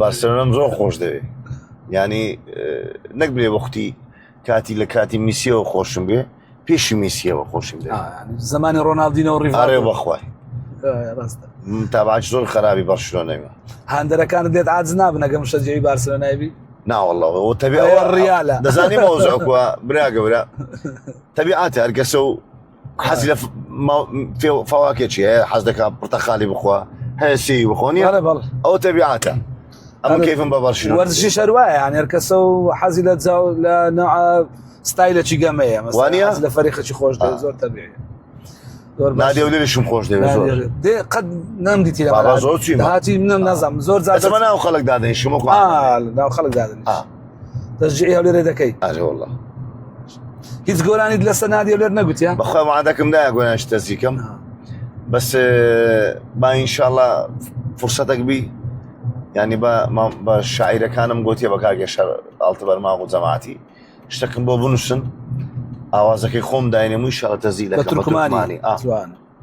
بارسلۆنەم زۆر خۆش دەوێ ینی نەک بێ وەختی کاتی لە کاتی میسیەوە خۆشم بێ پێشی میسیەوە خۆشم دێ زمانی ڕۆناڵدینەوە ڕێ بەخوای ڕاستە تاباش زۆر خراپی بەرشلۆنەوە هەندەرەکان دێت عاج نابن ئەگەم شەجێی بارسلۆنایبی ناوەڵەوە تەبێ ڕیالە دەزانی مەوزوعکووە برا گەورە تەبیعاتە هەرکەسە و حەزی لە فەواکێکی هەیە حەز دەکات پڕتەخالی بخوا هەیە سێوی بخۆنی ئەو تەبیعاتە ئەمە کەیفم بە بەرشلۆنە وەرزشی شەروایە یانی هەرکەسە و حەزی لە نوع ستایلێکی گەمەیە وانە لە فەریقێکی خۆش دێت زۆر تەبیعیە نادێ و لێشم خۆش دەوێت زۆر قەت نەمدیتی لە زۆر چی هاتی نەزانم زۆر زمە ناو خەڵک دادەنیشم ناو خەڵک دادنیش تەشجیعی هەولێرە دەکەی ئاژەوەڵڵا هیچ گۆرانیت لەسەر نادی هەولێر نەگوتیە بەخوا وعدەکەم دایە گۆرانیش تەزیکەم بەس با ئینشاءڵڵا فرسەتێک بی ینی بە شاعیرەکانم گوتیە بە کاگەشەر ئاڵتەبەرماغ و جەماعەتی شتێکم بۆ بنووسن ئاوازەکەی خۆم داینێمووی شەڵە تەزیلەکە بە تورکمانی